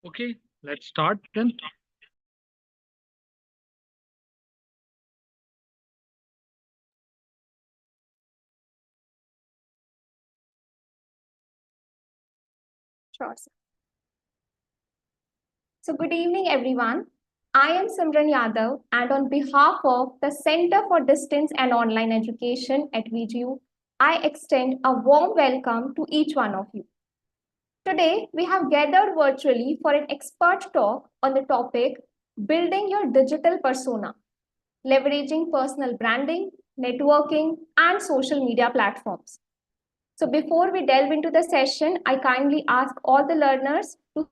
Okay, let's start then. Sure. So, good evening, everyone. I am Simran Yadav, and on behalf of the Center for Distance and Online Education at VGU, I extend a warm welcome to each one of you. Today, we have gathered virtually for an expert talk on the topic Building Your Digital Persona, leveraging personal branding, networking, and social media platforms. So, before we delve into the session, I kindly ask all the learners to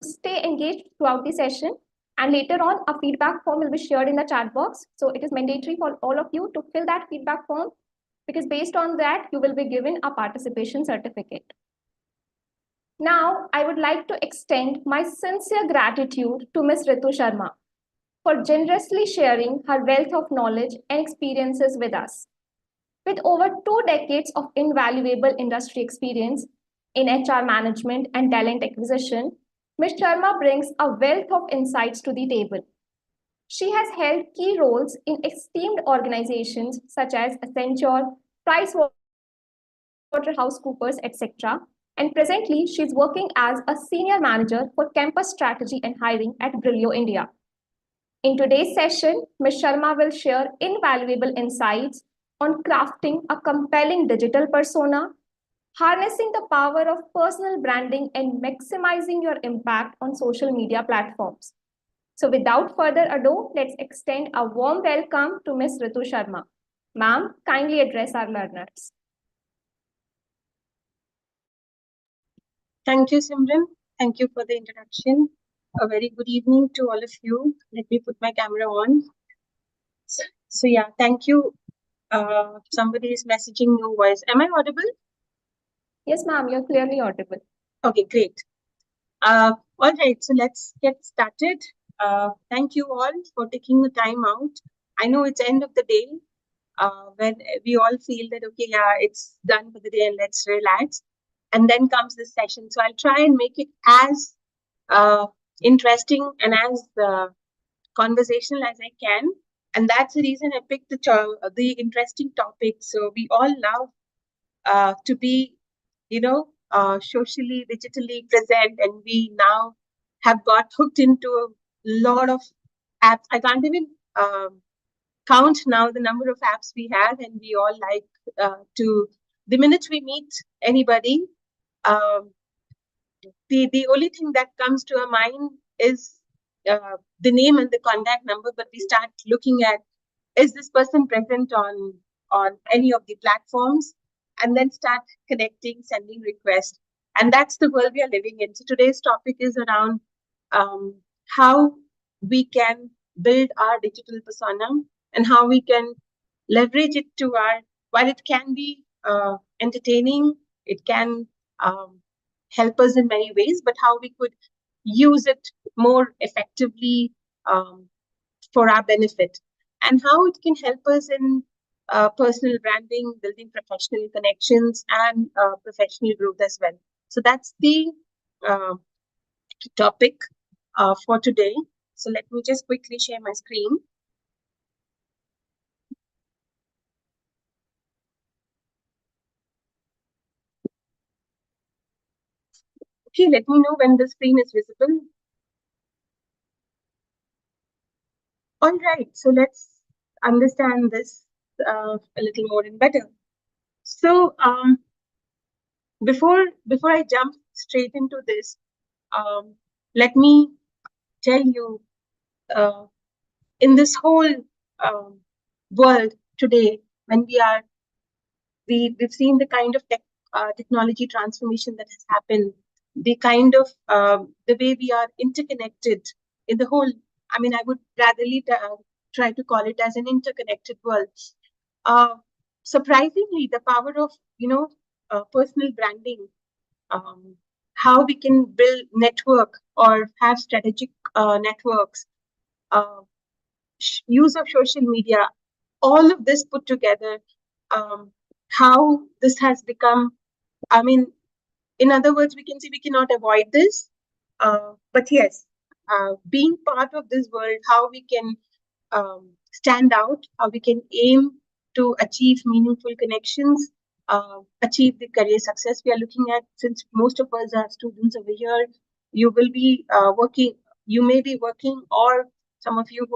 stay engaged throughout the session. And later on, a feedback form will be shared in the chat box. So, it is mandatory for all of you to fill that feedback form because based on that, you will be given a participation certificate. Now, I would like to extend my sincere gratitude to Ms. Ritu Sharma for generously sharing her wealth of knowledge and experiences with us. With over 2 decades of invaluable industry experience in HR management and talent acquisition, Ms. Sharma brings a wealth of insights to the table. She has held key roles in esteemed organizations such as Accenture, PricewaterhouseCoopers, etc. And presently, she is working as a senior manager for campus strategy and hiring at Brilio India. In today's session, Ms. Sharma will share invaluable insights on crafting a compelling digital persona, harnessing the power of personal branding, and maximizing your impact on social media platforms. So, without further ado, let's extend a warm welcome to Ms. Ritu Sharma. Ma'am, kindly address our learners. Thank you, Simran. Thank you for the introduction. A very good evening to all of you. Let me put my camera on. So yeah, thank you. Somebody is messaging new voice. Am I audible? Yes, ma'am, you're clearly audible. Okay, great. All right, so let's get started. Thank you all for taking the time out. I know it's end of the day when we all feel that, okay, yeah, it's done for the day and let's relax. And then comes this session. So I'll try and make it as interesting and as conversational as I can. And that's the reason I picked the interesting topic. So we all love to be, socially, digitally present, and we now have got hooked into a lot of apps. I can't even count now the number of apps we have, and we all like to. The minute we meet anybody, um, the only thing that comes to our mind is the name and the contact number, but we start looking at, is this person present on any of the platforms, and then start connecting, sending requests. And that's the world we are living in. So today's topic is around how we can build our digital persona and how we can leverage it to our, while it can be entertaining, it can help us in many ways, but how we could use it more effectively for our benefit, and how it can help us in personal branding, building professional connections, and professional growth as well. So that's the topic for today. So let me just quickly share my screen. Okay, let me know when the screen is visible. All right, so let's understand this a little more and better. So before I jump straight into this, let me tell you, in this whole world today, when we've seen the kind of technology transformation that has happened, the kind of the way we are interconnected in the whole. I mean, I would rather try to call it as an interconnected world. Surprisingly, the power of personal branding, how we can build network or have strategic networks, use of social media, all of this put together, how this has become. I mean, in other words, we can see we cannot avoid this. But yes, being part of this world, how we can stand out, how we can aim to achieve meaningful connections, achieve the career success we are looking at. Since most of us are students over here, you will be working. You may be working, or some of you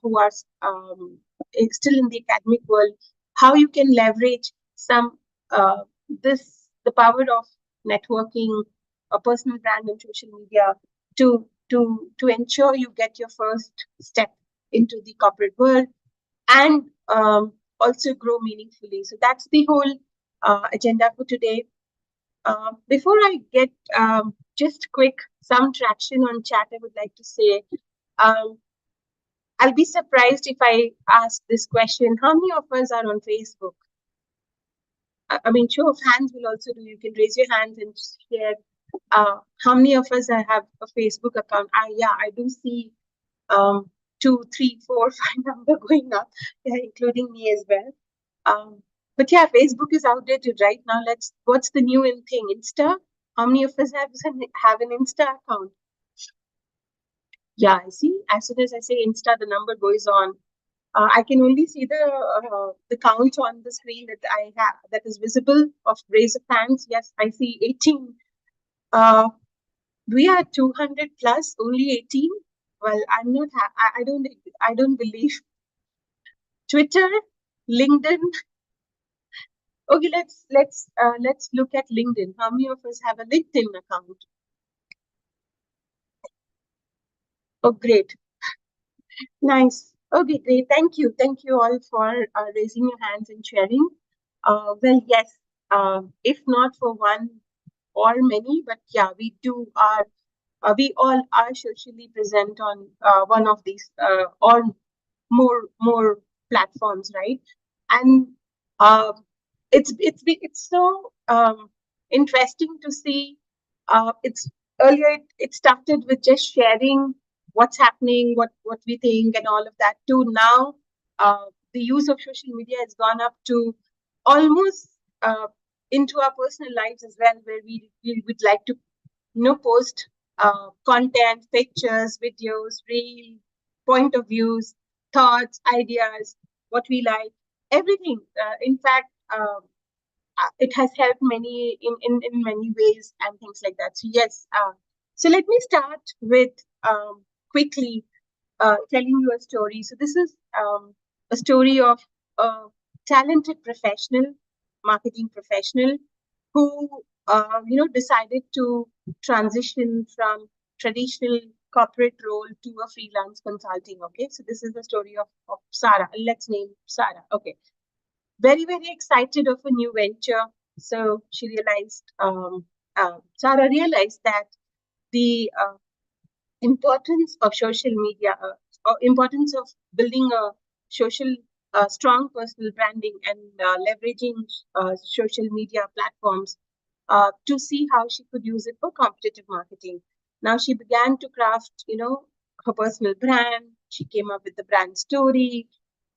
who are still in the academic world. How you can leverage some the power of networking, a personal brand, and social media to ensure you get your first step into the corporate world and also grow meaningfully. So that's the whole agenda for today. Before I get just quick some traction on chat, I would like to say I'll be surprised if I ask this question: how many of us are on Facebook? I mean, show of hands will also do. You can raise your hands and share. How many of us have a Facebook account? Yeah, I do see 2, 3, 4, 5 number going up, yeah, including me as well. But yeah, Facebook is outdated right now. What's the new in thing? Insta? How many of us have an Insta account? Yeah, I see. As soon as I say Insta, the number goes on. I can only see the count on the screen that I have that is visible of raise of hands. Yes, I see 18. We are 200 plus, only 18. Well, I'm not. I don't believe. Twitter, LinkedIn. Okay, let's look at LinkedIn. How many of us have a LinkedIn account? Oh, great, nice. Okay, great. Thank you all for raising your hands and sharing. Well, yes. If not for one or many, but yeah, we all are socially present on one of these or more platforms, right? And it's so interesting to see. It's earlier it started with just sharing what's happening, what we think, and all of that. To now, the use of social media has gone up to almost into our personal lives as well, where we would like to post content, pictures, videos, real point of views, thoughts, ideas, what we like, everything. In fact, it has helped many in many ways and things like that. So yes, so let me start with quickly telling you a story. So this is a story of a talented professional, marketing professional, who decided to transition from traditional corporate role to a freelance consulting. Okay, so this is the story of Sarah. Let's name Sarah. Okay, very excited of a new venture. So she realized, Sarah realized that the importance of social media, or importance of building a social, strong personal branding and leveraging social media platforms to see how she could use it for competitive marketing. Now she began to craft, her personal brand. She came up with the brand story,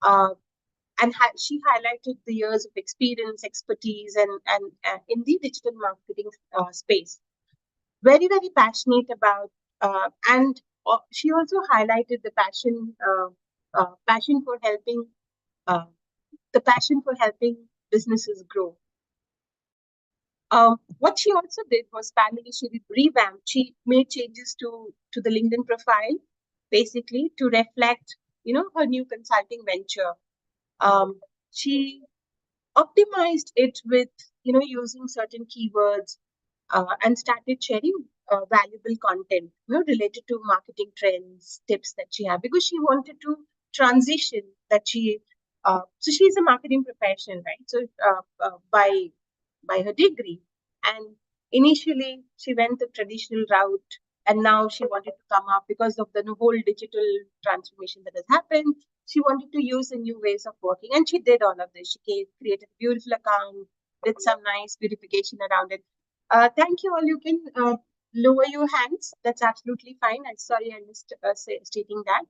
and she highlighted the years of experience, expertise, and in the digital marketing space. Very passionate about, and she also highlighted the passion for helping, uh, businesses grow. What she also did was finally she revamped. She made changes to the LinkedIn profile, basically to reflect, her new consulting venture. She optimized it with, using certain keywords, and started sharing valuable content, related to marketing trends, tips that she had, because she wanted to transition that so she's a marketing professional, right? So by her degree, and initially she went the traditional route, and now she wanted to come up because of the whole digital transformation that has happened. She wanted to use the new ways of working, and she did all of this. She created a beautiful account, did some nice beautification around it. Thank you all. You can lower your hands. That's absolutely fine. I'm sorry I missed stating that.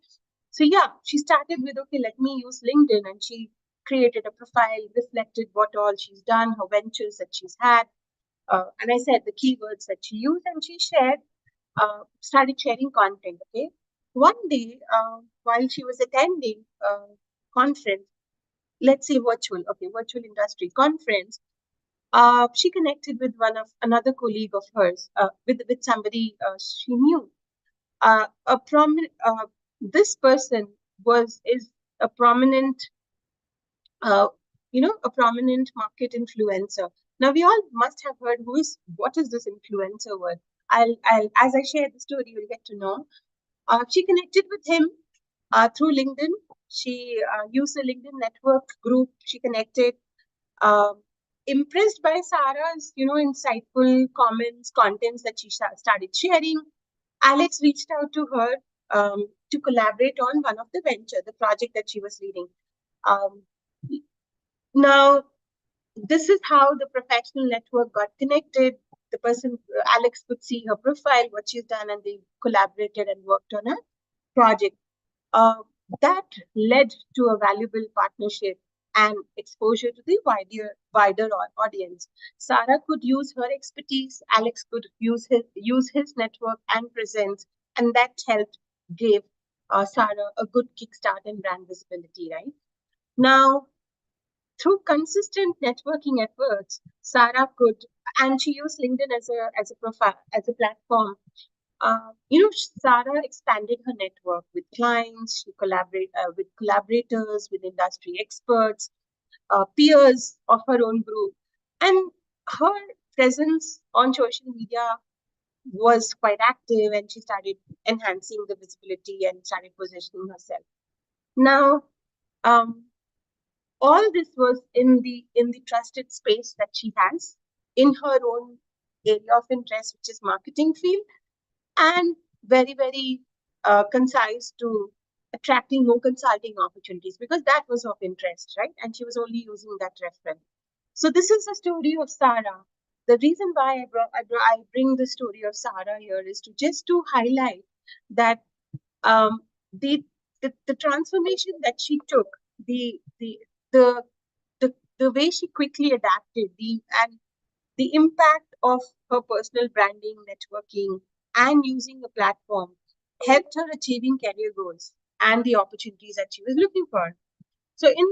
So yeah, she started with, okay, let me use LinkedIn, and she created a profile, reflected what all she's done, her ventures that she's had, and I said the keywords that she used, and she shared started sharing content. Okay, one day while she was attending a conference, let's say virtual industry conference, she connected with another colleague of hers, with somebody she knew. A prominent This person is a prominent uh, a prominent market influencer. Now we all must have heard what is this influencer word. I'll as I share the story, you'll get to know. She connected with him through LinkedIn. She used the LinkedIn network group. She connected. Um, Impressed by Sarah's, insightful comments, contents that she started sharing, Alex reached out to her to collaborate on one of the project that she was leading. Um, Now, this is how the professional network got connected. The person, Alex, could see her profile, what she's done, and they collaborated and worked on a project. Uh, that led to a valuable partnership and exposure to the wider audience. Sarah could use her expertise, Alex could use his network and presence, and that helped give Sarah a good kickstart and brand visibility, right? Now, through consistent networking efforts, Sarah could, and she used LinkedIn as a profile, as a platform. Sarah expanded her network with clients. She collaborate with collaborators, with industry experts, peers of her own group, and her presence on social media was quite active, and she started enhancing the visibility and started positioning herself. Now, um, all this was in the trusted space that she has in her own area of interest, which is marketing field, and very, very concise to attracting more consulting opportunities, because that was of interest, right? And she was only using that reference. So this is the story of Sarah. The reason why I bring the story of Sarah here is to highlight that um, the, the transformation that she took, the the the the way she quickly adapted, the impact of her personal branding, networking, and using the platform helped her achieving career goals and the opportunities that she was looking for. So in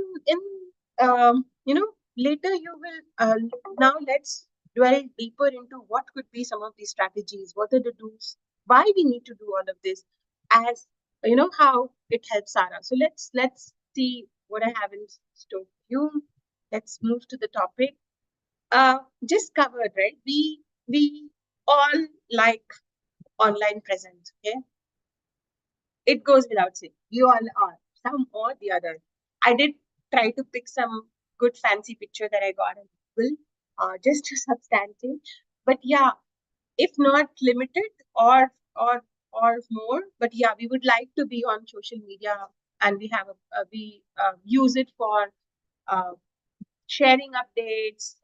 later you will now let's dwell deeper into what could be some of these strategies, what are the do's, why we need to do all of this, as how it helps Sarah. So let's see what I have in store for you. Let's move to the topic. Just covered, right? We all like online presence, okay? It goes without saying. You all are, some or the other. I did try to pick some good fancy picture that I got on Google, just to substantiate. But yeah, if not limited or more, but yeah, we would like to be on social media, and we use it for uh, sharing updates,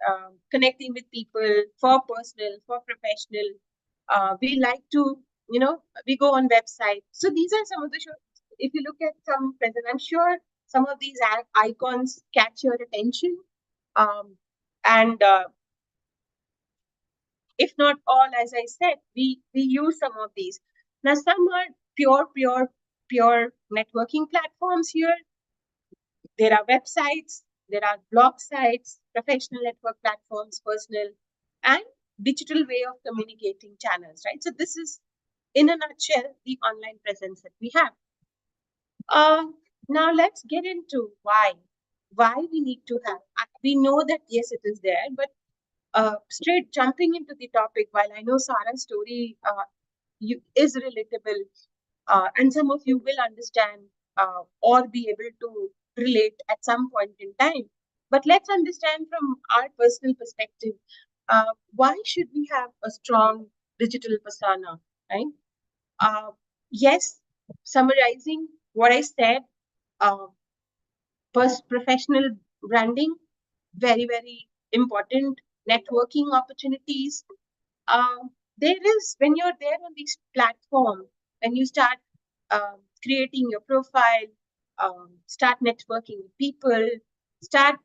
connecting with people for personal, for professional. We like to, we go on website. So these are some of the shows. If you look at some present, I'm sure some of these icons catch your attention. And if not all, as I said, we use some of these. Now, some are pure networking platforms here. There are websites, there are blog sites, professional network platforms, personal, and digital way of communicating channels, right? So this is, in a nutshell, the online presence that we have. Now let's get into why we need to have. We know that yes, it is there, but straight jumping into the topic, while I know Sarah's story is relatable, and some of you will understand or be able to relate at some point in time. But let's understand from our personal perspective, why should we have a strong digital persona, right? Yes, summarizing what I said, uh, professional branding, very, very important. Networking opportunities. There is, when you're there on these platforms, when you start creating your profile, start networking with people, start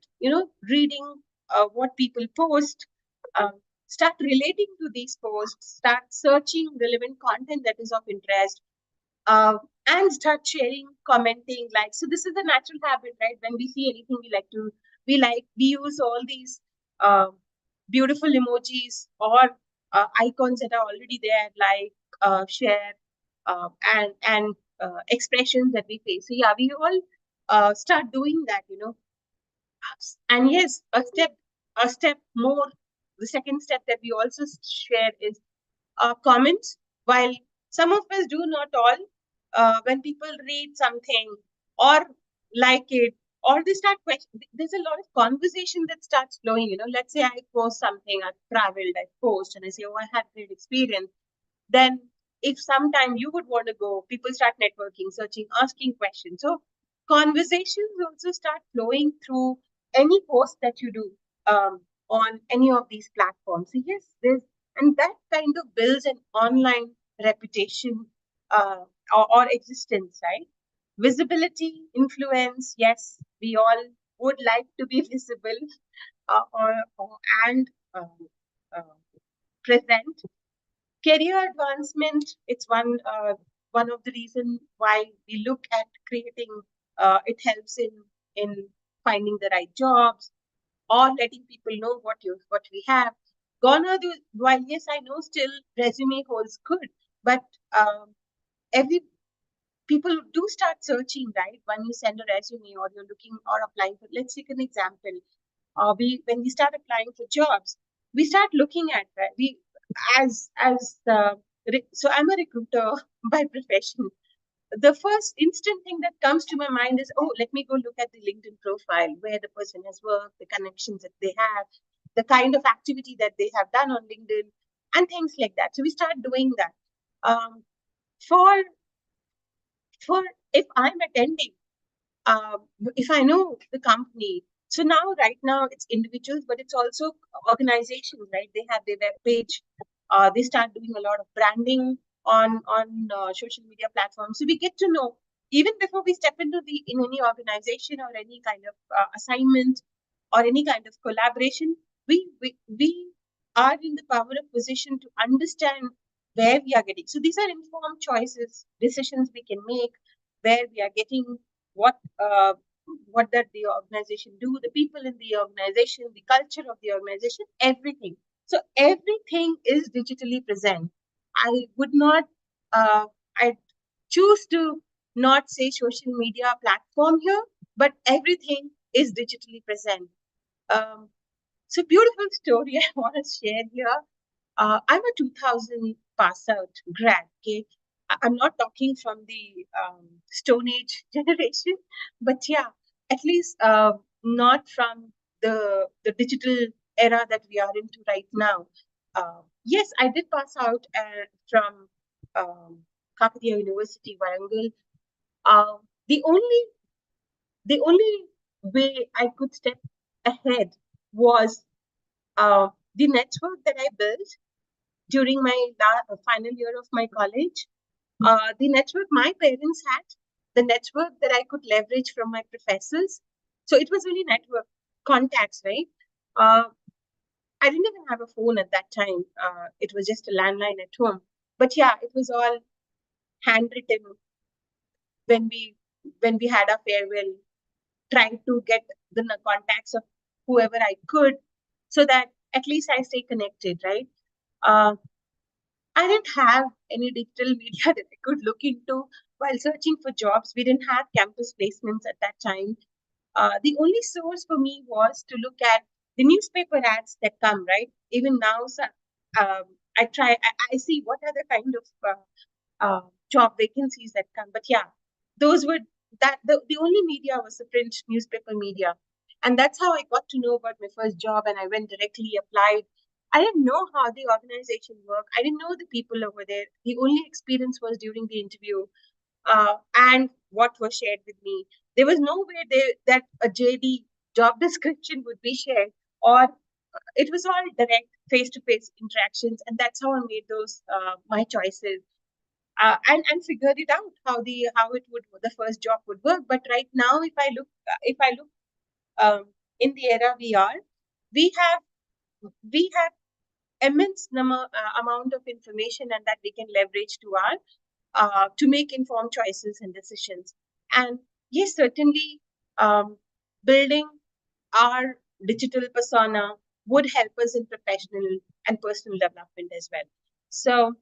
reading what people post, start relating to these posts, start searching relevant content that is of interest, and start sharing, commenting, like. So this is a natural habit, right? When we see anything we use all these beautiful emojis or icons that are already there, like share and expressions that we face. So yeah, we all start doing that, and yes, a step more. The second step that we also share is comments. While some of us do not all, when people read something or like it, or they start question, there's a lot of conversation that starts flowing. Let's say I post something, I've traveled, I post, and I say, oh, I had great experience. Then, if sometime you would want to go, people start networking, searching, asking questions. So conversations also start flowing through any post that you do on any of these platforms. So yes, and that kind of builds an online reputation or existence, right? Visibility, influence, yes, we all would like to be visible and uh, present. Career advancement, it's one of the reason why we look at creating. It helps in finding the right jobs or letting people know what we have. Gone are the, while yes, I know still resume holds good, but every people do start searching, right? When you send a resume or you're looking or applying for, let's take an example. When we start applying for jobs, we start looking at that. We as so I'm a recruiter by profession. The first instant thing that comes to my mind is, oh, let me go look at the LinkedIn profile, where the person has worked, the connections that they have, the kind of activity that they have done on LinkedIn, and things like that. So we start doing that. For for if I'm attending, if I know the company. So now, right now, it's individuals, but it's also organizations, right? They have their web page. They start doing a lot of branding on social media platforms. So we get to know, even before we step into in any organization or any kind of assignment or any kind of collaboration, we are in the power of position to understand where we are getting. So these are informed choices, decisions we can make, where we are getting what does the organization do, the people in the organization, the culture of the organization, everything. So everything is digitally present. I would not, I choose to not say social media platform here, but everything is digitally present. So beautiful story I want to share here. I'm a 2000 pass out grad. Okay, I'm not talking from the Stone Age generation, but yeah, at least not from the digital era that we are into right now. Yes, I did pass out from Kakatiya University, Warangal. Uh, the only the only way I could step ahead was the network that I built during my final year of my college. The network my parents had, the network that I could leverage from my professors. So it was really network contacts, right? Uh, I didn't even have a phone at that time. It was just a landline at home. But yeah, it was all handwritten when we had our farewell, trying to get the contacts of whoever I could, so that at least I stay connected, right? Uh, I didn't have any digital media that I could look into while searching for jobs. We didn't have campus placements at that time. The only source for me was to look at the newspaper ads that come, right? Even now, so, I see what are the kind of job vacancies that come. But yeah, those were the only media was the print newspaper media. And that's how I got to know about my first job, and I went directly applied. I didn't know how the organization worked. I didn't know the people over there. The only experience was during the interview and what was shared with me. There was nowhere there that a JD job description would be shared, or it was all direct face-to-face interactions, and that's how I made those my choices and figured it out how it would the first job would work. But right now, if I look in the era we are, we have immense amount of information and that we can leverage to our to make informed choices and decisions. And yes, certainly building our digital persona would help us in professional and personal development as well. So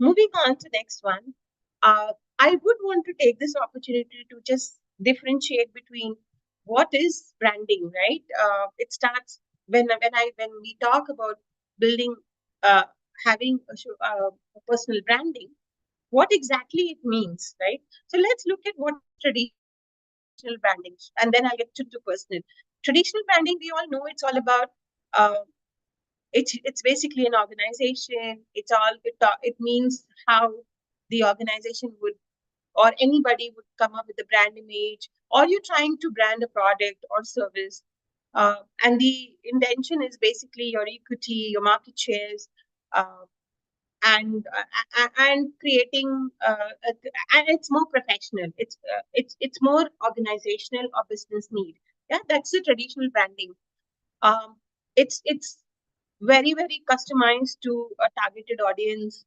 moving on to next one, I would want to take this opportunity to just differentiate between what is branding, right? It starts when we talk about building, having a personal branding, what exactly it means, right? So let's look at what traditional branding, and then I'll get to personal. Traditional branding, we all know it's all about. It's basically an organization. It means how the organization would or anybody would come up with a brand image, or you're trying to brand a product or service. And the intention is basically your equity, your market shares, uh, and creating and it's more professional. It's more organizational or business need. Yeah, that's the traditional branding. It's very customized to a targeted audience.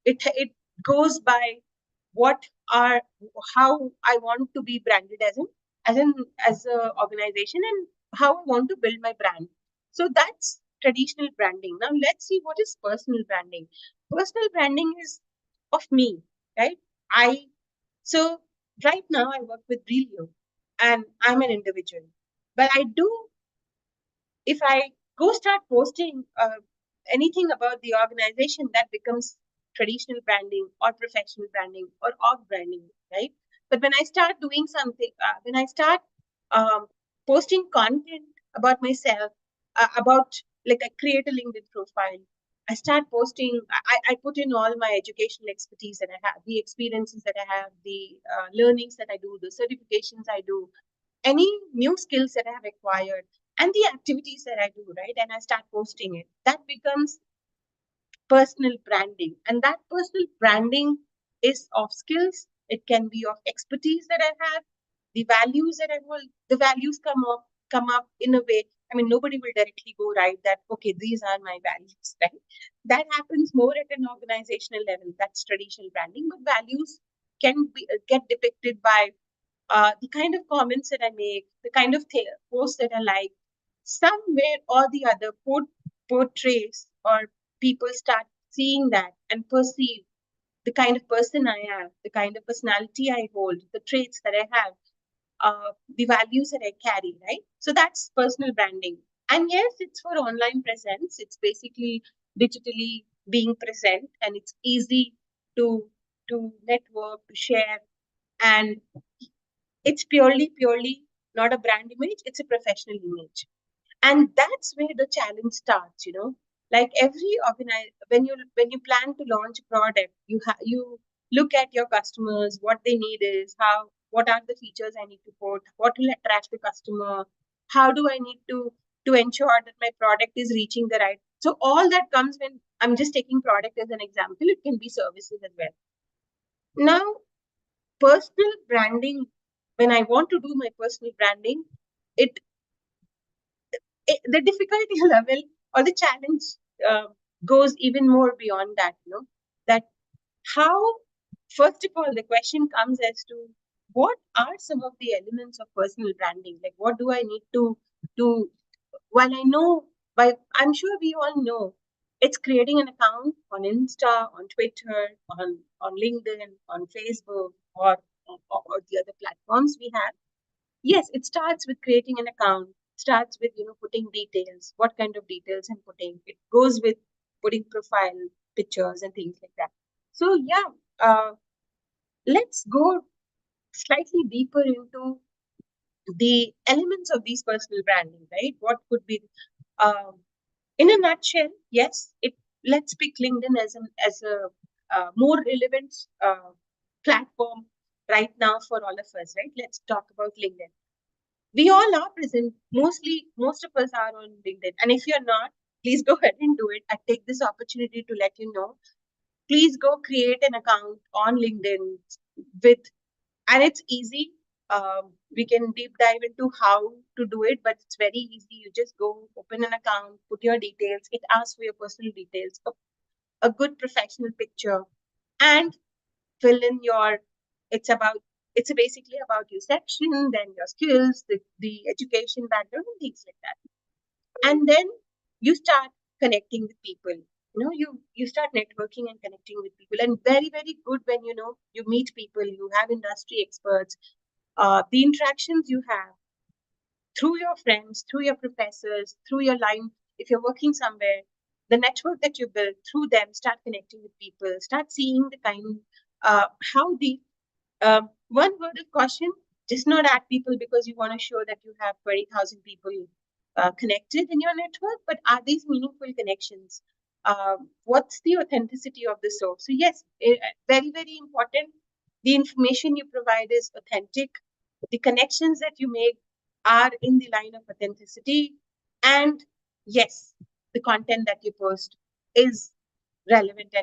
It goes by what are how I want to be branded as a organization, and how I want to build my brand. So that's traditional branding. Now let's see what is personal branding. Personal branding is of me, right? I so right now I work with Brilio, and I'm an individual, but I do if I go start posting anything about the organization, that becomes traditional branding or professional branding or org branding, right? But when I start doing something, when I start um, posting content about myself, about like I create a LinkedIn profile, I start posting, I put in all my educational expertise that I have, the experiences that I have, the learnings that I do, the certifications I do, any new skills that I have acquired, and the activities that I do, right? And I start posting it. That becomes personal branding. And that personal branding is of skills, it can be of expertise that I have, the values that I hold, the values come up in a way. I mean, nobody will directly go write that, okay, these are my values, right? That happens more at an organizational level. That's traditional branding, but values can be get depicted by the kind of comments that I make, the kind of posts that I like, somewhere or the other portrays or people start seeing that and perceive the kind of person I am, the kind of personality I hold, the traits that I have, the values that I carry, right? So that's personal branding. And yes, it's for online presence. It's basically digitally being present, and it's easy to network, to share, and it's purely not a brand image, it's a professional image. And that's where the challenge starts, you know. Like every when you plan to launch a product, you look at your customers, what they need is what are the features I need to put, what will attract the customer, how do I need to ensure that my product is reaching the right. So all that comes when I'm just taking product as an example, it can be services as well. Now, personal branding, when I want to do my personal branding, it, the difficulty level or the challenge uh, goes even more beyond that, you know, that how, first of all, the question comes as to what are some of the elements of personal branding? Like, what do I need to, while I know, I'm sure we all know, it's creating an account on Insta, on Twitter, on LinkedIn, on Facebook, or the other platforms we have. Yes, it starts with creating an account, starts with, you know, putting details, what kind of details I'm putting. It goes with putting profile pictures and things like that. So yeah, let's go slightly deeper into the elements of these personal branding, right? What could be, um, in a nutshell, yes, let's pick LinkedIn as a more relevant platform right now for all of us, right? Let's talk about LinkedIn. We all are present. Most of us are on LinkedIn. And if you're not, please go ahead and do it. I take this opportunity to let you know. Please go create an account on LinkedIn and it's easy. We can deep dive into how to do it, but it's very easy. You just go open an account, put your details. It asks for your personal details, a good professional picture, and fill in your. It's about. It's basically about your section, then your skills, the education background, and things like that. And then you start connecting with people. You start networking and connecting with people, and very good when you meet people, you have industry experts, the interactions you have through your friends, through your professors, through your line. If you're working somewhere, the network that you build through them, start connecting with people, start seeing the kind, how the one word of caution: just not add people because you want to show that you have 20,000 people connected in your network, but are these meaningful connections? What's the authenticity of the source? So yes, very important. The information you provide is authentic. The connections that you make are in the line of authenticity. And yes, the content that you post is relevant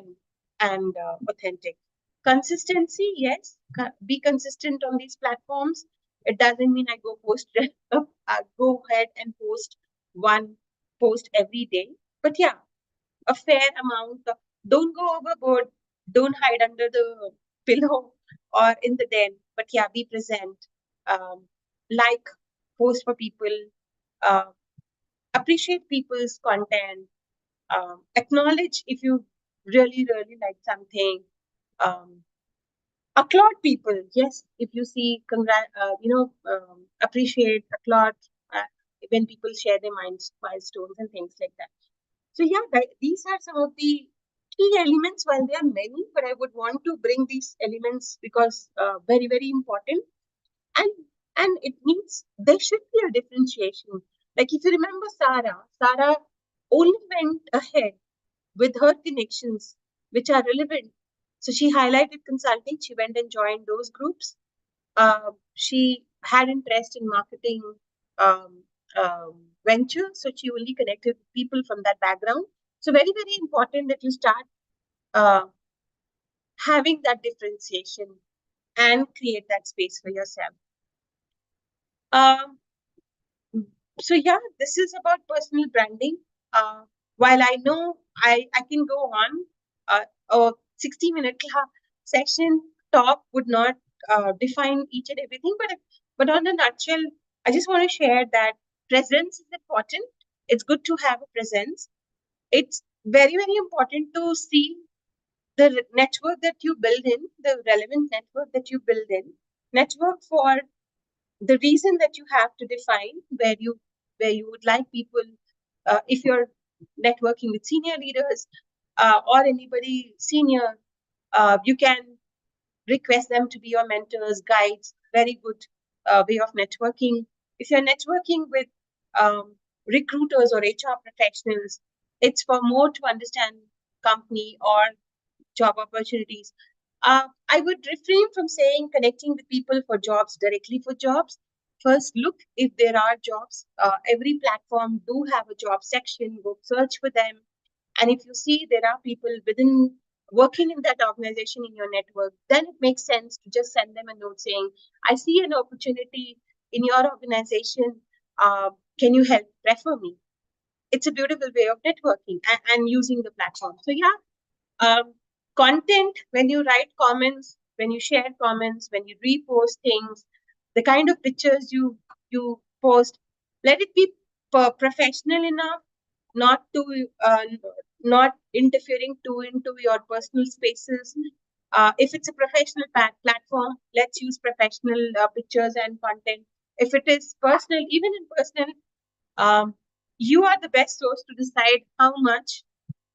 and authentic. Consistency, yes, be consistent on these platforms. It doesn't mean I go ahead and post one post every day, but yeah, a fair amount of, don't go overboard, don't hide under the pillow or in the den, but yeah, be present. um, like, post for people, uh, appreciate people's content, acknowledge if you really like something, um, applaud people. Yes, if you see appreciate, applaud uh, when people share their milestones and things like that. So yeah, these are some of the key elements. While there are many, but I would want to bring these elements because very important. And it needs, there should be a differentiation. Like, if you remember Sarah only went ahead with her connections which are relevant. So she highlighted consulting, she went and joined those groups. She had interest in marketing um, venture, so she only connected with people from that background. So very important that you start uh, having that differentiation and create that space for yourself. Um, so yeah, this is about personal branding. While I know I can go on, a 60-minute session talk would not define each and everything, but on a nutshell, I just want to share that presence is important. It's good to have a presence. It's very important to see the network that you build in, the relevant network that you build in, network for the reason that you have to define where you would like people, if you're networking with senior leaders or anybody senior, you can request them to be your mentors, guides. Very good way of networking. If you're networking with recruiters or HR professionals, it's for more to understand company or job opportunities. I would refrain from saying connecting with people for jobs, directly for jobs. First, look if there are jobs. Every platform do have a job section. Go search for them, and if you see there are people within working in that organization in your network, then it makes sense to just send them a note saying, "I see an opportunity in your organization. Can you help refer me?" It's a beautiful way of networking and using the platform. So yeah, content, when you write comments, when you share comments, when you repost things, the kind of pictures you post, let it be professional enough, not to not interfering too into your personal spaces. If it's a professional platform, let's use professional pictures and content. If it is personal, even in personal, um, you are the best source to decide how much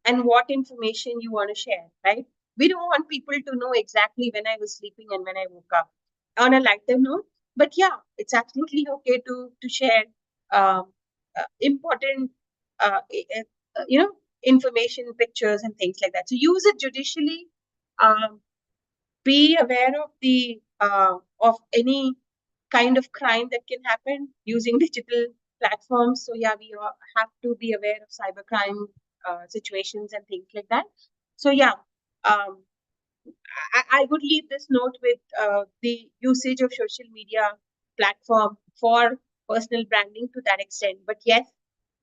and what information you want to share, right? We don't want people to know exactly when I was sleeping and when I woke up. On a lighter note, but yeah, it's absolutely okay to share um, important, information, pictures, and things like that. So use it judicially. Um, be aware of the of any kind of crime that can happen using digital platforms. So yeah, we all have to be aware of cybercrime situations and things like that. So yeah, um, I would leave this note with the usage of social media platform for personal branding to that extent. But yes,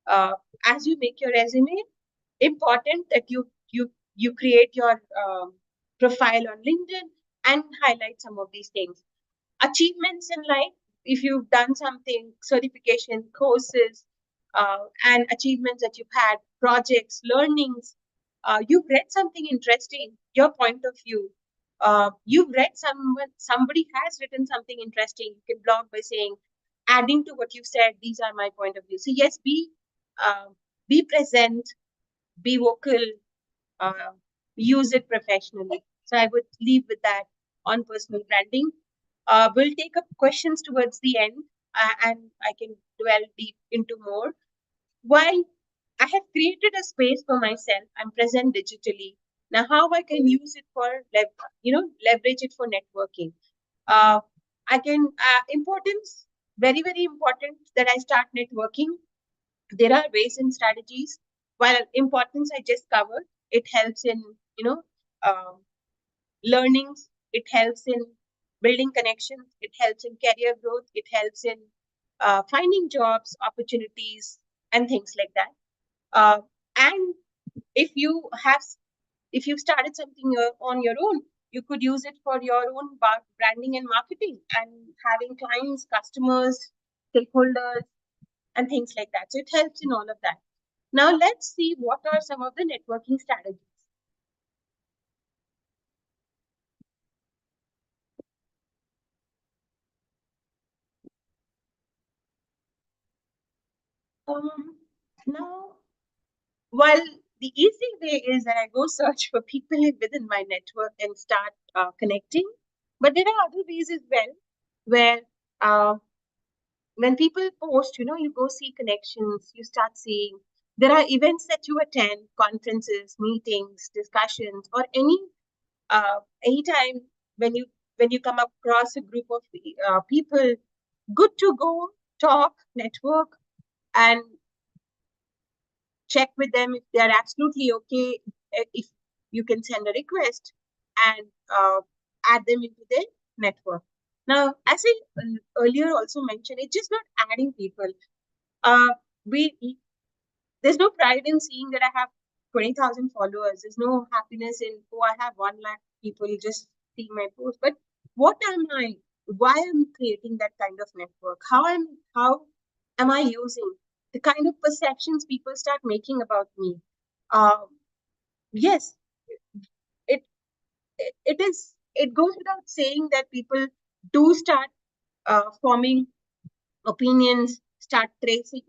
as you make your resume, important that you create your profile on LinkedIn and highlight some of these things. Achievements in life, if you've done something, certification, courses, and achievements that you've had, projects, learnings, you've read something interesting, your point of view. You've read somebody has written something interesting. You can blog by saying, adding to what you said, these are my point of view. So yes, uh, be present, be vocal, uh, use it professionally. So I would leave with that on personal branding. We'll take up questions towards the end, and I can dwell deep into more. While I have created a space for myself, I'm present digitally. Now, how I can use it for, leverage it for networking. Uh, I can, importance, very, very important that I start networking. There are ways and strategies. While importance I just covered, it helps in, you know, um, learnings, it helps in building connections, it helps in career growth, it helps in finding jobs, opportunities, and things like that. And if you have, if you've started something on your own, you could use it for your own branding and marketing and having clients, customers, stakeholders, and things like that. So it helps in all of that. Now let's see what are some of the networking strategies. Now, while the easy way is that I go search for people within my network and start connecting, but there are other ways as well where uh, when people post, you go see connections, you start seeing there are events that you attend, conferences, meetings, discussions, or any time when you come across a group of people, good to go talk, network, and check with them if they are absolutely okay. If you can send a request and add them into the network. Now, as I earlier also mentioned, it's just not adding people. Uh, we There's no pride in seeing that I have 20,000 followers. There's no happiness in, oh, I have 1 lakh people just see my post. But what am I? Why am I creating that kind of network? How am I using the kind of perceptions people start making about me? Uh, yes, it it goes without saying that people do start forming opinions, start tracing,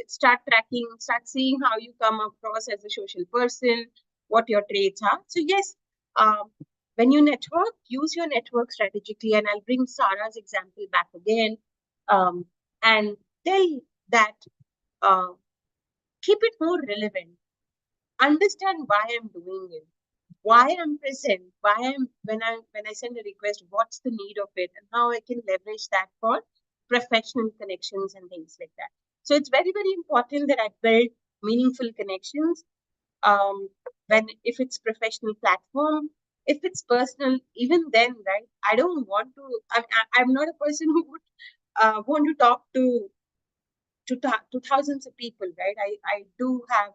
start tracking, start seeing how you come across as a social person, what your traits are. So yes, um, when you network, use your network strategically. And I'll bring Sarah's example back again, and tell that uh, keep it more relevant. Understand why I'm doing it, why I'm present, why I'm when I send a request, what's the need of it, and how I can leverage that for professional connections and things like that. So it's very, very important that I build meaningful connections. Um, when if it's professional platform, if it's personal, even then, right? I don't want to. I'm not a person who would want to talk to thousands of people, right? I do have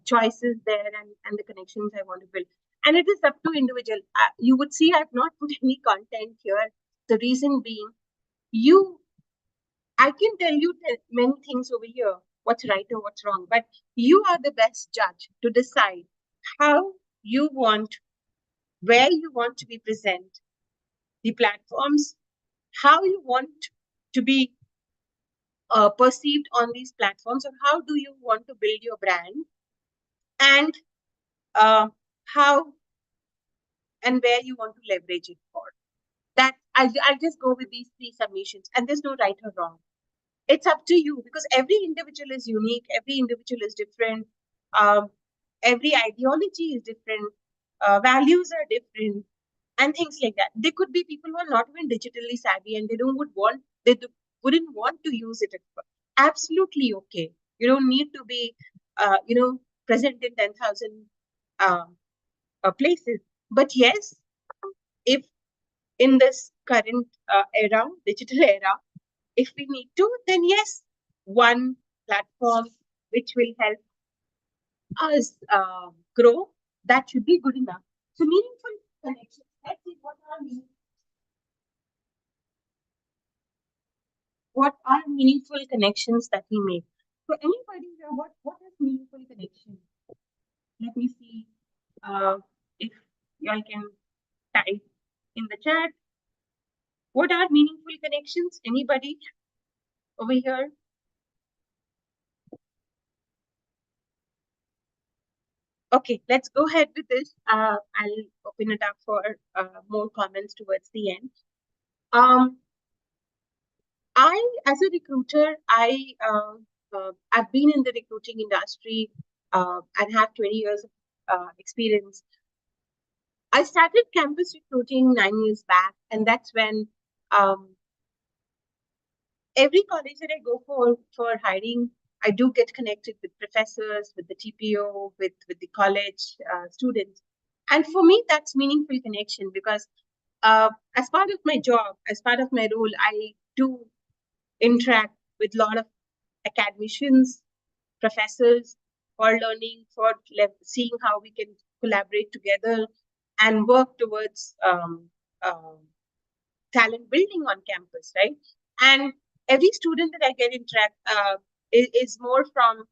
choices there and the connections I want to build. And it is up to individual. You would see I've not put any content here. The reason being, I can tell you many things over here, what's right or what's wrong, but you are the best judge to decide how you want, where you want to be present, the platforms, how you want to be perceived on these platforms, or how do you want to build your brand, and uh, how and where you want to leverage it for. That I'll just go with these 3 submissions, and there's no right or wrong. It's up to you because every individual is unique, every individual is different, um, every ideology is different, values are different, and things like that. There could be people who are not even digitally savvy and wouldn't want to use it. Absolutely okay. You don't need to be, present in 10,000 places. But yes, if in this current era, digital era, if we need to, then yes, one platform which will help us grow, that should be good enough. So meaningful connections. Let's see what are meaningful connections that we make. So anybody here, what is meaningful connection? Let me see if y'all can type in the chat. What are meaningful connections? Anybody over here? Okay, let's go ahead with this. I'll open it up for more comments towards the end. As a recruiter, I've been in the recruiting industry and have 20 years of experience. I started campus recruiting 9 years back, and that's when every college that I go for hiring, I do get connected with professors, with the TPO, with the college students. And for me, that's meaningful connection because as part of my job, as part of my role, I do interact with a lot of academicians, professors, for learning, for seeing how we can collaborate together and work towards talent building on campus, right? And every student that I get interact is more from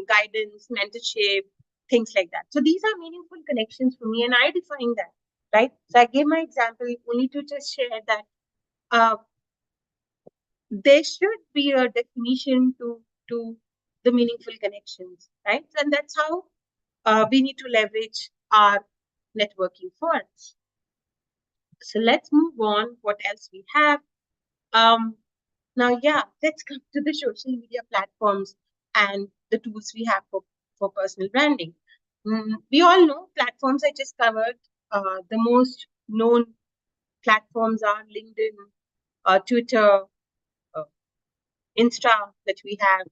guidance, mentorship, things like that. So these are meaningful connections for me, and I define that, right? So I gave my example only to just share that there should be a definition to the meaningful connections, right? And that's how we need to leverage our networking for. So let's move on. What else we have? Now, yeah, let's come to the social media platforms and the tools we have for personal branding. We all know platforms I just covered. The most known platforms are LinkedIn, Twitter, Insta that we have,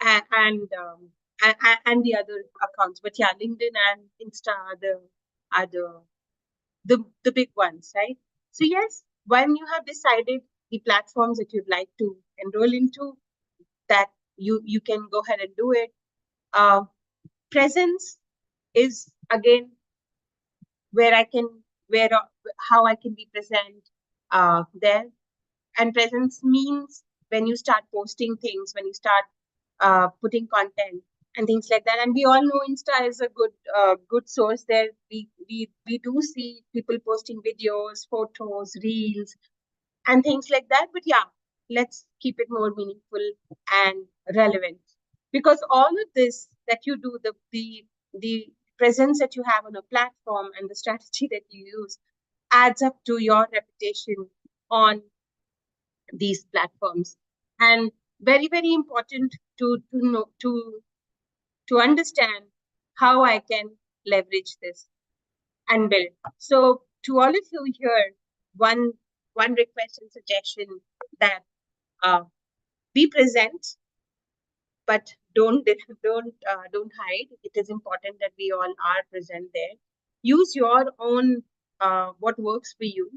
and the other accounts. But yeah, LinkedIn and Insta are the big ones, right? So yes, when you have decided the platforms that you'd like to enroll into, that you can go ahead and do it. Presence is again where how I can be present there. And presence means when you start posting things, when you start putting content and things like that. And we all know Insta is a good source there. We do see people posting videos, photos, reels, and things like that. But yeah, let's keep it more meaningful and relevant, because all of this that you do, the presence that you have on a platform and the strategy that you use adds up to your reputation on these platforms. And very, very important to know to understand how I can leverage this and build. So to all of you here, one request and suggestion that be present, but don't hide. It is important that we all are present there. Use your own what works for you,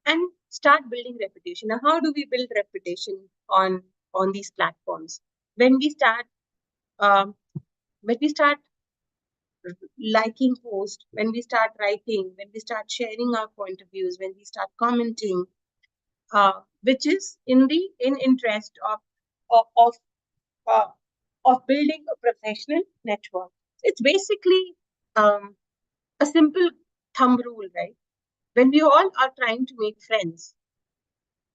and start building reputation. Now, how do we build reputation on these platforms? When we start um, liking posts, when we start writing, when we start sharing our point of views, when we start commenting, which is in interest uh, of building a professional network. It's basically a simple thumb rule, right? When we all are trying to make friends,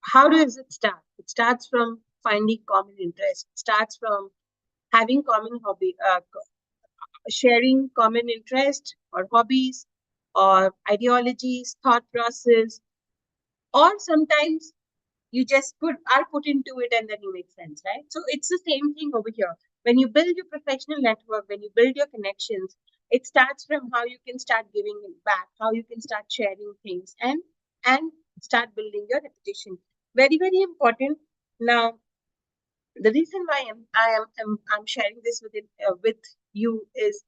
how does it start? It starts from finding common interest. It starts from having common sharing common interest or hobbies or ideologies, thought process, or sometimes you just are put into it and then you make friends, right? So it's the same thing over here. When you build your professional network, when you build your connections, it starts from how you can start giving it back, how you can start sharing things, and start building your reputation. Very, very important. Now, the reason why I'm sharing this with you is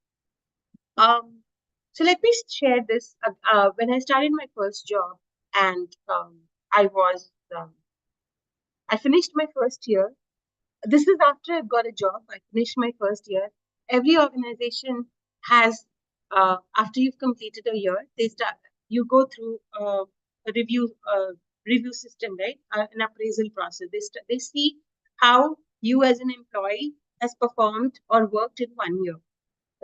So let me share this. When I started my first job, and I finished my first year. This is after I've got a job. I finished my first year. Every organization has, after you've completed a year, you go through a review system, right? An appraisal process. They see how you as an employee has performed or worked in 1 year,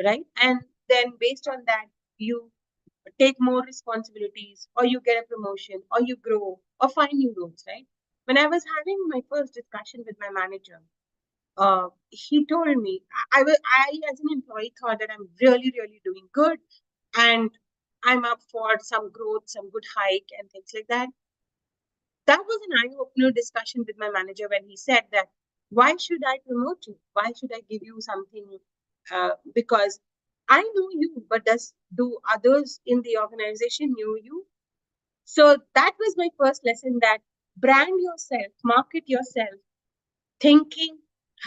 right? And then based on that, you take more responsibilities, or you get a promotion, or you grow, or find new roles, right? When I was having my first discussion with my manager, he told me I as an employee thought that I'm really doing good, and I'm up for some growth, some good hike, and things like that. That was an eye-opener discussion with my manager when he said that, why should I promote you? Why should I give you something? Because I know you, but do others in the organization know you? So that was my first lesson, that brand yourself, market yourself, thinking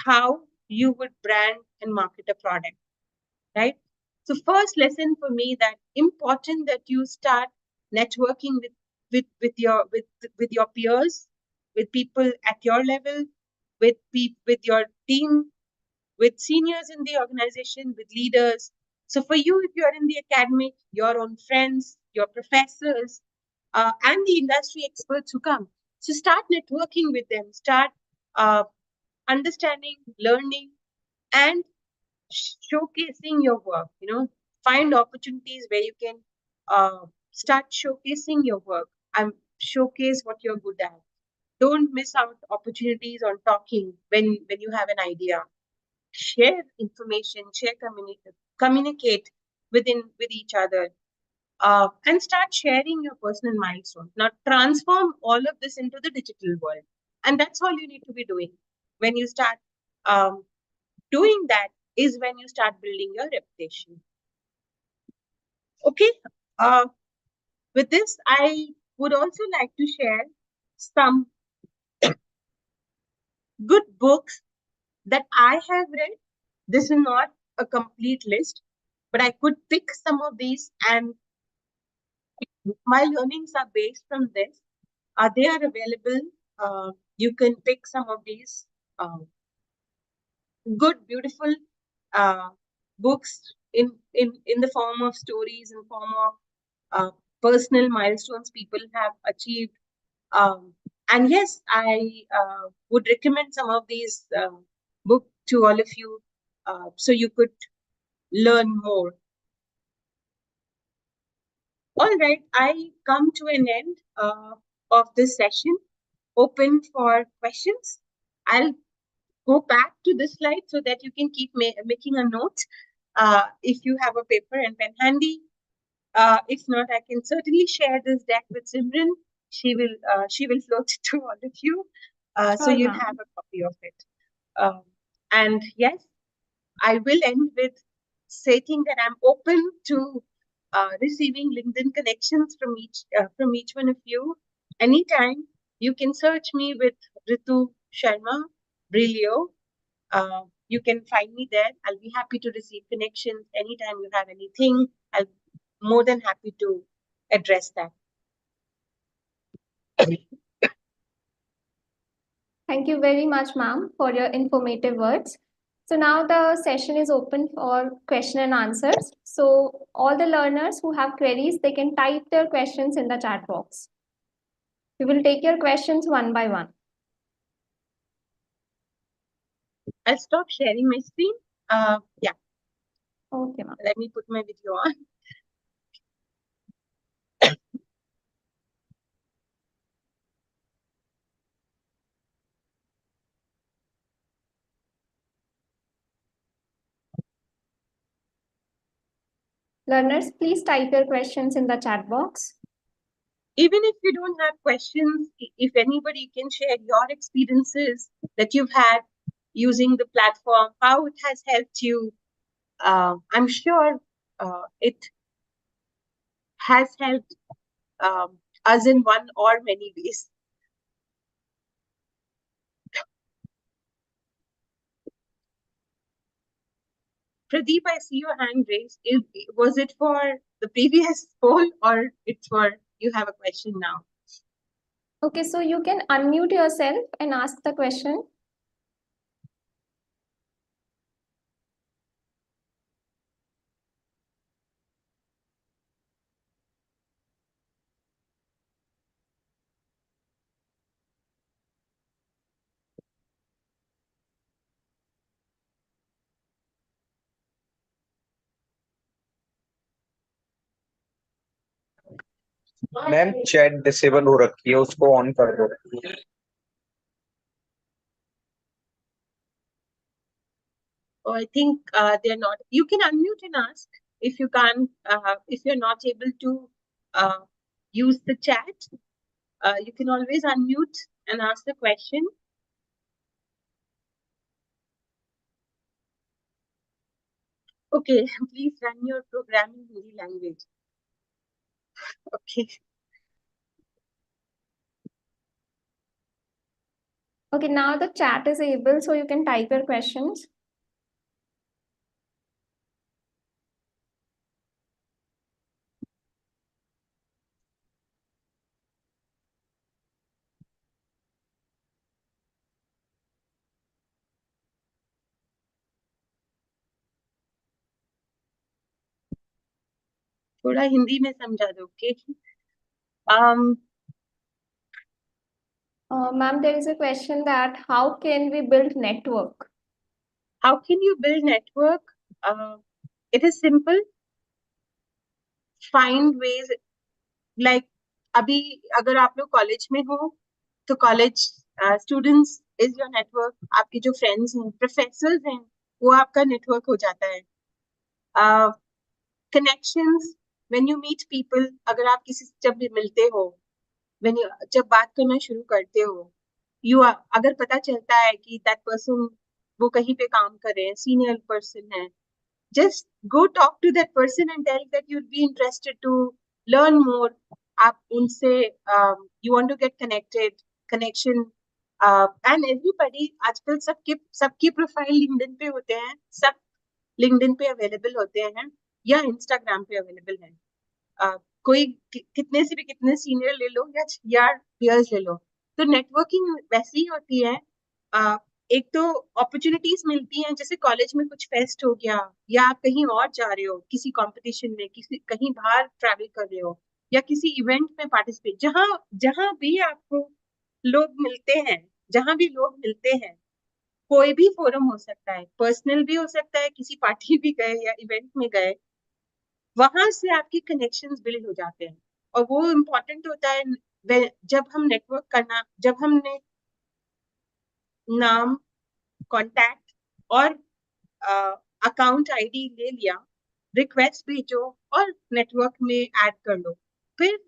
how you would brand and market a product, right? So first lesson for me, that important that you start networking with your peers, with people at your level, with your team, with seniors in the organization, with leaders. So for you, if you're in the academic, your own friends, your professors, and the industry experts who come. So start networking with them, start uh, understanding, learning, and showcasing your work. Find opportunities where you can start showcasing your work and showcase what you're good at. Don't miss out opportunities on talking when you have an idea. Share information, communicate with each other, and start sharing your personal milestones. Now transform all of this into the digital world, and that's all you need to be doing. When you start um, doing that, is when you start building your reputation. Okay. Uh, with this, I would also like to share some good books that I have read. This is not a complete list, but I could pick some of these, and my learnings are based from this. They are available. You can pick some of these good, beautiful uh, books in the form of stories, in form of personal milestones people have achieved. And yes, I would recommend some of these books to all of you, so you could learn more. All right, I come to an end of this session, open for questions. I'll go back to this slide so that you can keep making a note if you have a paper and pen handy. If not, I can certainly share this deck with Simran. She will float it to all of you, so Sure, you'll ma'am. have a copy of it. And yes, I will end with stating that I'm open to receiving LinkedIn connections from each one of you. Anytime you can search me with Ritu Sharma Brilio. You can find me there. I'll be happy to receive connections anytime you have anything. I'll more than happy to address that. Thank you very much, ma'am, for your informative words. So now the session is open for question and answers. So all the learners who have queries, they can type their questions in the chat box. We will take your questions one by one. I'll stop sharing my screen. Yeah, Okay, ma'am. let me put my video on. Learners, please type your questions in the chat box. Even if you don't have questions, if anybody can share your experiences that you've had using the platform, how it has helped you, I'm sure it has helped us in one or many ways. Pradeep, I see your hand raised. Was it for the previous poll, or it's for you have a question now? Okay, so you can unmute yourself and ask the question. Ma'am chat disable हो रखी है, उसको on कर दो। Oh, I think they're not. You can unmute and ask if you can't. If you're not able to use the chat, you can always unmute and ask the question. Okay, please run your program in Hindi language. Okay. Okay, now the chat is able, so you can type your questions. थोड़ा हिंदी में समझा दो, okay? Um, Ma'am, there is a question that how can we build network? how can you build network? It is simple. Find ways, like अभी अगर आप लोग college में हो तो college students is your network, आपके जो फ्रेंड्स हैं, प्रोफेसर्स हैं, वो आपका नेटवर्क हो जाता है। Connections, when you meet people, अगर आप किसी से जब भी मिलते हो, जब बात करना शुरू करते हो, अगर पता चलता है कि दैट पर्सन वो कहीं पे काम कर रहे हैं, सीनियर पर्सन है, just go talk to that person and tell that you'd be interested to learn more. आप उनसे you want to get connection, and everybody आजकल सबकी प्रोफाइल लिंक्डइन पे होते हैं, सब लिंक्डइन पे अवेलेबल होते हैं या इंस्टाग्राम पे अवेलेबल है। कोई कितने से भी कितने सीनियर ले लो या पीयर्स ले लो, तो नेटवर्किंग वैसी ही होती है। एक तो अपॉर्चुनिटीज मिलती हैं, जैसे कॉलेज में कुछ फेस्ट हो गया, या आप कहीं और जा रहे हो किसी कंपटीशन में, किसी कहीं बाहर ट्रैवल कर रहे हो, या किसी इवेंट में पार्टिसिपेट, जहां जहां भी आपको लोग मिलते हैं, जहां भी लोग मिलते हैं, कोई भी फोरम हो सकता है, पर्सनल भी हो सकता है, किसी पार्टी भी गए या इवेंट में गए, वहां से आपके कनेक्शंस बिल्ड हो जाते हैं। और वो इम्पोर्टेंट होता है जब हम नेटवर्क करना, जब हमने नाम, कांटेक्ट और अकाउंट आईडी ले लिया, रिक्वेस्ट भेजो और नेटवर्क में ऐड कर लो, फिर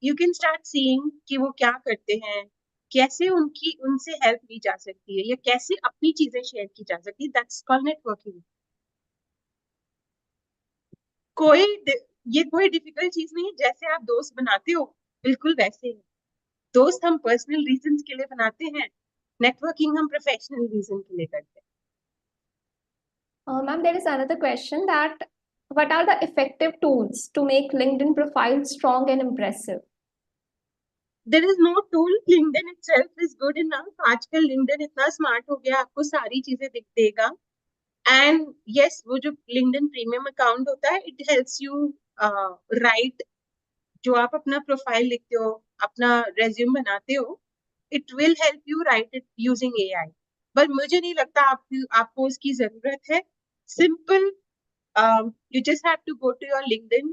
यू कैन स्टार्ट सीइंग कि वो क्या करते हैं, कैसे उनसे हेल्प ली जा सकती है, या कैसे अपनी चीजें शेयर की जा सकती है। That's called networking. ये कोई डिफिकल्ट चीज नहीं है, जैसे आप दोस्त बनाते हो बिल्कुल वैसे ही। दोस्त हम पर्सनल रीजंस के लिए बनाते हैं, नेटवर्किंग हम प्रोफेशनल रीजन के लिए करते हैं। Ma'am, there is another question that what are the effective tools to make LinkedIn profile strong and impressive? There is no tool, LinkedIn itself is good enough। आजकल LinkedIn इतना smart हो गया, आपको सारी चीजें दिख देगा। एंड यस, वो जो LinkedIn प्रीमियम अकाउंट होता है, इट हेल्प्स यू राइट, जो आप अपना प्रोफाइल लिखते हो, अपना रेज्यूम बनाते हो, it will help you right it using AI। But मुझे नहीं लगता आपको उसकी जरूरत है। Simple, you just have to go to your LinkedIn,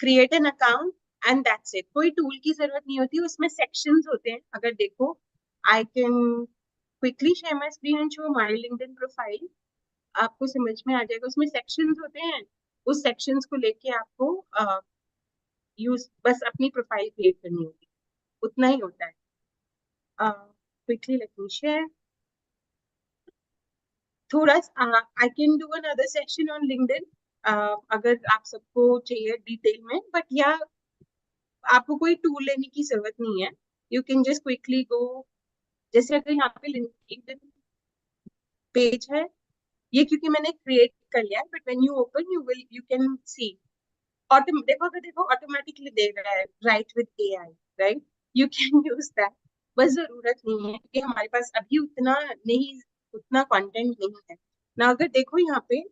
create an account, and that's it। कोई टूल की जरूरत नहीं होती, उसमें सेक्शंस होते हैं। अगर देखो, I can quickly share my screen and show my LinkedIn profile, आपको समझ में आ जाएगा। उसमें सेक्शंस होते हैं, उस सेक्शंस को लेके आपको यूज बस अपनी प्रोफाइल क्रिएट करनी होगी, उतना ही होता है। क्विकली लेट मी शेयर थोड़ा, I can do another section on LinkedIn अगर आप सबको चाहिए डिटेल में, बट या आपको कोई टूल लेने की जरूरत नहीं है। You can just quickly go, जैसे अगर यहाँ पे LinkedIn पेज है, ये क्योंकि मैंने क्रिएट कर लिया है, but when you open you can see देखो ऑटोमेटिकली दे रहा है, right with AI, right, you can use that. बस जरूरत नहीं है क्योंकि हमारे पास अभी उतना कंटेंट नहीं है ना। अगर देखो यहाँ पे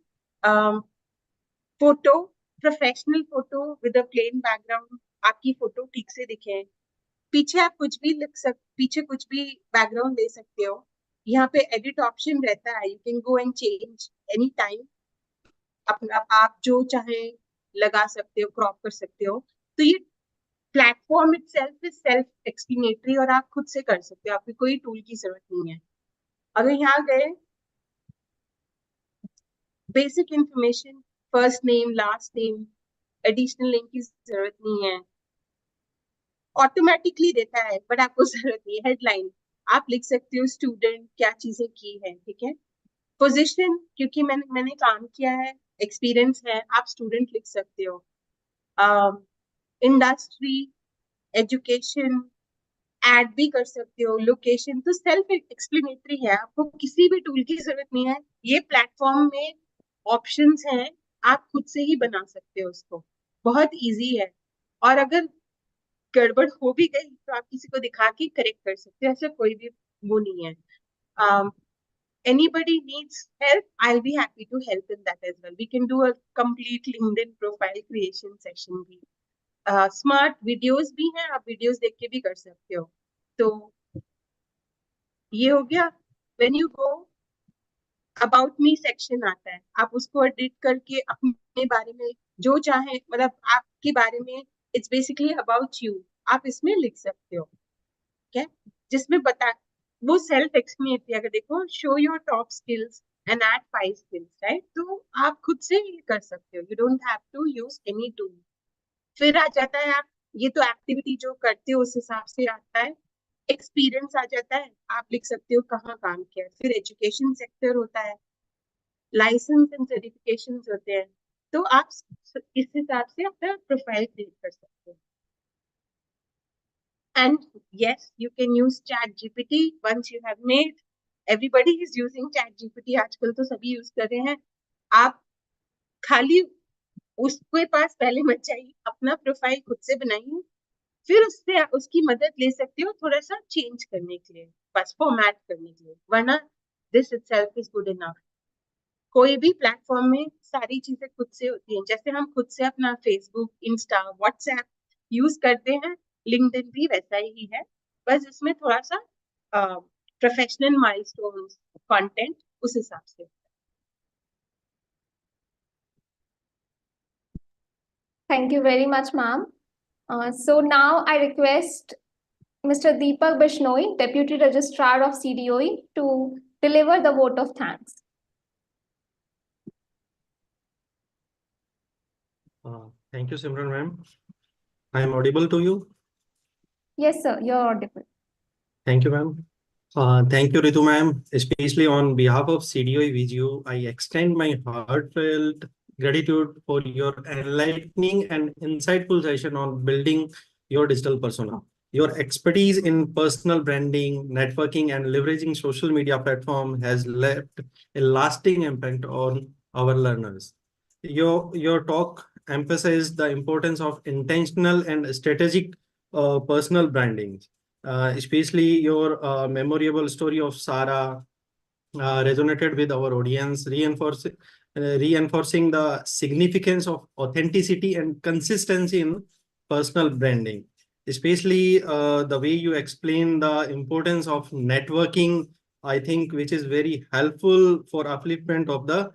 photo, professional photo with a plain background, आपकी फोटो ठीक से दिखे, पीछे आप कुछ भी पीछे कुछ भी बैकग्राउंड दे सकते हो। यहाँ पे एडिट ऑप्शन रहता है, you can go and change any time, अपना आप जो चाहे लगा सकते हो, क्रॉप कर सकते हो। तो ये platform itself is self explanatory और आप खुद से कर सकते हो, आपकी कोई टूल की जरूरत नहीं है। अगर यहाँ गए, basic information, first name, last name, additional name की जरूरत नहीं है, ऑटोमेटिकली देता है, बट आपको जरूरत नहीं है। हेडलाइन आप लिख सकते हो, स्टूडेंट क्या चीजें की है, ठीक है। पोजीशन, क्योंकि मैंने काम किया है, एक्सपीरियंस है, आप स्टूडेंट लिख सकते हो। इंडस्ट्री, एजुकेशन, ऐड भी कर सकते हो, लोकेशन, तो सेल्फ एक्सप्लेनेटरी है, आपको किसी भी टूल की जरूरत नहीं है। ये प्लेटफॉर्म में ऑप्शंस हैं, आप खुद से ही बना सकते हो उसको, बहुत इजी है। और अगर गड़बड़ हो भी गई तो आप किसी को दिखा के करेक्ट कर सकते हो, ऐसा कोई भी वो नहीं है। Anybody needs help, I'll be happy to help in that as well. We can do a complete LinkedIn profile creation session भी। स्मार्ट वीडियोस भी हैं, आप वीडियोस देख के भी कर सकते हो। तो ये हो गया। When you go, about me section आता है, आप उसको एडिट करके अपने बारे में जो चाहे, मतलब आपके बारे में, इट्स बेसिकली अबाउट यू, आप इसमें लिख सकते हो, ठीक है। जिसमें बता, वो सेल्फ एक्सप्लेनेटरी, अगर देखो, show your top skills and add 5 skills, right, तो आप खुद से ये कर सकते हो, you don't have to use any tool. फिर आ जाता है, आप ये तो एक्टिविटी जो करते हो उस हिसाब से आता है। एक्सपीरियंस आ जाता है, आप लिख सकते हो कहाँ काम किया है। फिर एजुकेशन सेक्टर होता है, लाइसेंस एंड सर्टिफिकेशन होते हैं। तो आप इस हिसाब से अपना प्रोफाइल क्रिएट कर सकते हो। And yes, you can use chat gpt once you have made, everybody is using chat gpt, आजकल तो सभी यूज कर रहे हैं। आप खाली उसके पास पहले मत जाइए, अपना प्रोफाइल खुद से बनाइए, फिर उससे उसकी मदद ले सकते हो थोड़ा सा चेंज करने के लिए, बस फॉर्मेट करने के लिए, वरना this itself is good enough. कोई भी प्लेटफॉर्म में सारी चीजें खुद से होती हैं, जैसे हम खुद से अपना फेसबुक, इंस्टा, व्हाट्सएप यूज करते हैं, लिंक्डइन भी वैसा ही है, बस इसमें थोड़ा सा प्रोफेशनल माइलस्टोन्स, कंटेंट उस हिसाब से। Thank you very much, ma'am. So now I request Mr. Deepak Bishnoi, Deputy Registrar of CDOE, to deliver the vote of thanks. Thank you, Simran ma'am. I am audible to you. Yes, sir, you're audible. Thank you, ma'am. Thank you, Ritu ma'am. Especially on behalf of CDOE VGU, I extend my heartfelt gratitude for your enlightening and insightful session on building your digital persona. Your expertise in personal branding, networking, and leveraging social media platform has left a lasting impact on our learners. Your talk emphasized the importance of intentional and strategic personal branding. Especially your memorable story of Sarah resonated with our audience, reinforcing the significance of authenticity and consistency in personal branding. Especially the way you explain the importance of networking, I think, which is very helpful for upliftment of the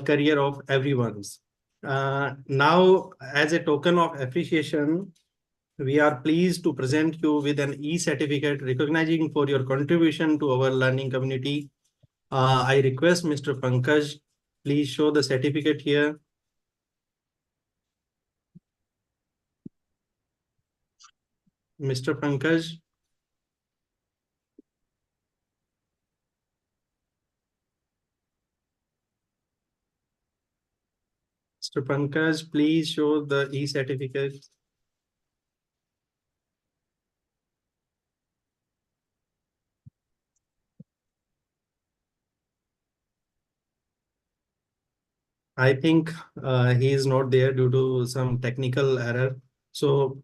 career of everyone's. Now, as a token of appreciation, we are pleased to present you with an e-certificate recognizing for your contribution to our learning community. I request Mr. Pankaj, please show the certificate here. Mr. Pankaj. Mr. Pankaj, please show the e-certificate. I think he is not there due to some technical error. So,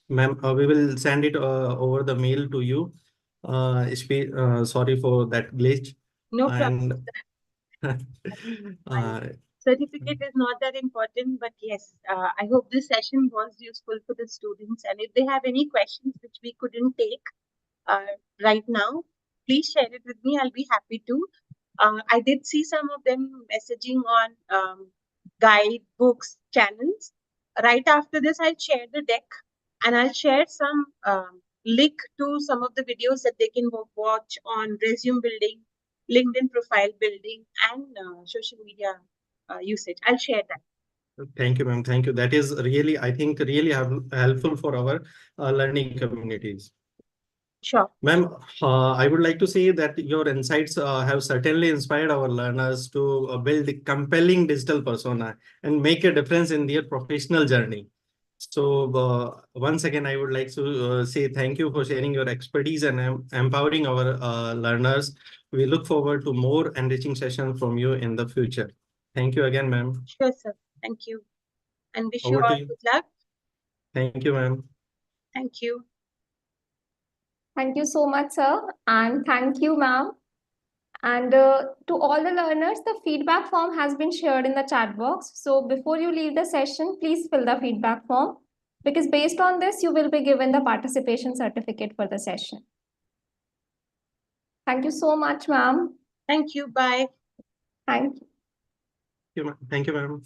ma'am, we will send it over the mail to you. Sorry for that glitch. No problem. And Certificate is not that important, but yes, I hope this session was useful for the students. And if they have any questions which we couldn't take right now, please share it with me. I'll be happy to. I did see some of them messaging on guide books channels. Right after this, I'll share the deck and I'll share some link to some of the videos that they can watch on resume building, LinkedIn profile building, and social media usage. I'll share that. thank you, ma'am. Thank you. That is really, I think, really helpful for our learning communities. Sure. Ma'am, I would like to say that your insights have certainly inspired our learners to build compelling digital persona and make a difference in their professional journey. So once again, I would like to say thank you for sharing your expertise and empowering our learners. We look forward to more enriching sessions from you in the future. Thank you again, ma'am. Sure, sir. Thank you. And wish you Over to all you. good luck. Thank you, ma'am. Thank you. Thank you so much, sir. And thank you, ma'am. And to all the learners, the feedback form has been shared in the chat box. So before you leave the session, please fill the feedback form, because based on this, you will be given the participation certificate for the session. Thank you so much, ma'am. Thank you. Bye. Thank you. Thank you, ma'am.